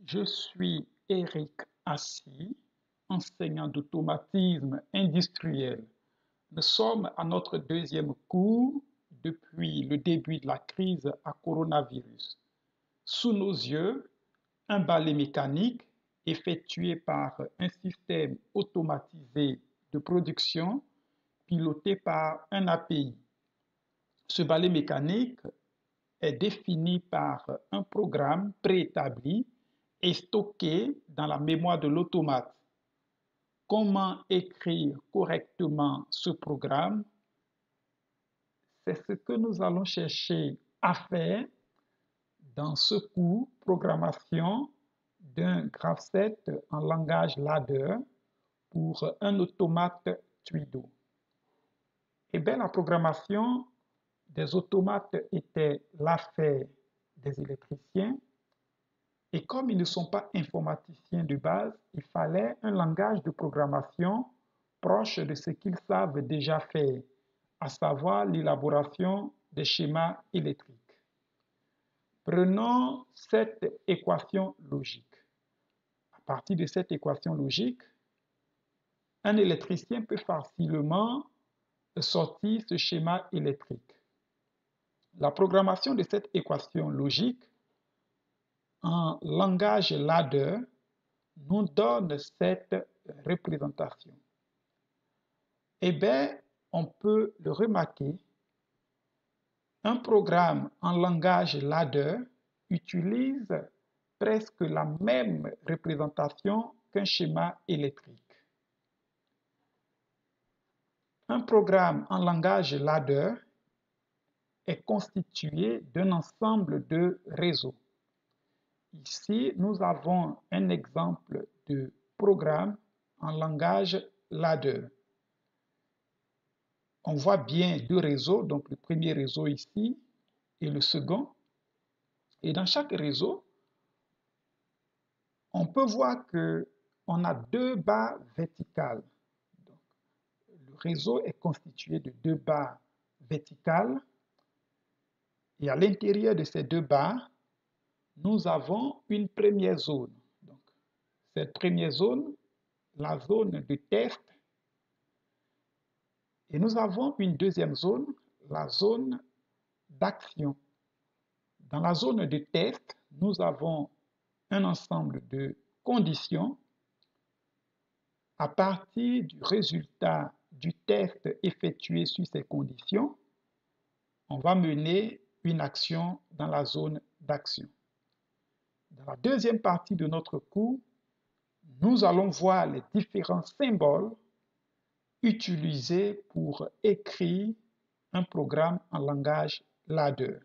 Je suis Eric Assis, enseignant d'automatisme industriel. Nous sommes à notre deuxième cours depuis le début de la crise à coronavirus. Sous nos yeux, un balai mécanique effectué par un système automatisé de production piloté par un API. Ce balai mécanique est défini par un programme préétabli et stocké dans la mémoire de l'automate. Comment écrire correctement ce programme? C'est ce que nous allons chercher à faire dans ce cours programmation d'un graph-set en langage ladder pour un automate Twido. Eh bien, la programmation des automates était l'affaire des électriciens. Et comme ils ne sont pas informaticiens de base, il fallait un langage de programmation proche de ce qu'ils savent déjà faire, à savoir l'élaboration des schémas électriques. Prenons cette équation logique. À partir de cette équation logique, un électricien peut facilement sortir ce schéma électrique. La programmation de cette équation logique en langage ladder nous donne cette représentation. Eh bien, on peut le remarquer, un programme en langage ladder utilise presque la même représentation qu'un schéma électrique. Un programme en langage ladder est constitué d'un ensemble de réseaux. Ici, nous avons un exemple de programme en langage ladder. On voit bien deux réseaux, donc le premier réseau ici et le second. Et dans chaque réseau, on peut voir qu'on a deux barres verticales. Donc, le réseau est constitué de deux barres verticales. Et à l'intérieur de ces deux barres, nous avons une première zone. Donc, cette première zone, la zone de test. Et nous avons une deuxième zone, la zone d'action. Dans la zone de test, nous avons un ensemble de conditions. À partir du résultat du test effectué sur ces conditions, on va mener une action dans la zone d'action. Dans la deuxième partie de notre cours, nous allons voir les différents symboles utilisés pour écrire un programme en langage ladder.